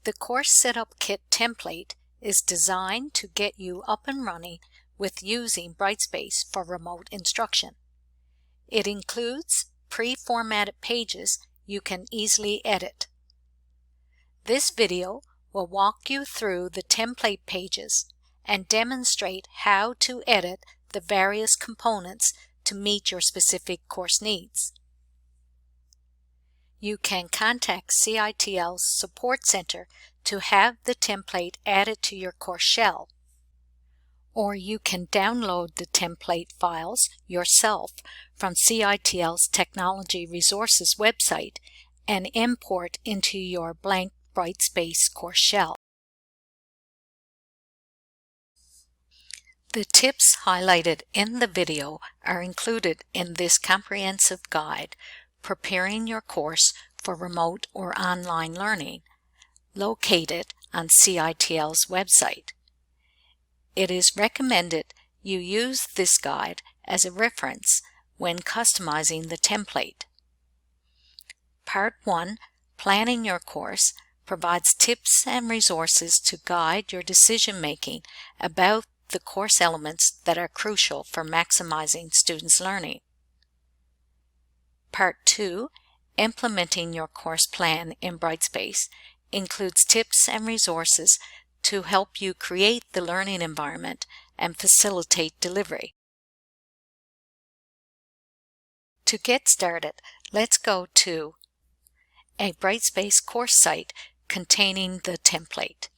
The Course Setup Kit template is designed to get you up and running with using Brightspace for remote instruction. It includes pre-formatted pages you can easily edit. This video will walk you through the template pages and demonstrate how to edit the various components to meet your specific course needs. You can contact CITL's Support Center to have the template added to your course shell, or you can download the template files yourself from CITL's Technology Resources website and import into your blank Brightspace course shell. The tips highlighted in the video are included in this comprehensive guide, Preparing Your Course for Remote or Online Learning, located on CITL's website. It is recommended you use this guide as a reference when customizing the template. Part 1, Planning Your Course, provides tips and resources to guide your decision-making about the course elements that are crucial for maximizing students' learning. Part 2, Implementing Your Course Plan in Brightspace, includes tips and resources to help you create the learning environment and facilitate delivery. To get started, let's go to a Brightspace course site containing the template.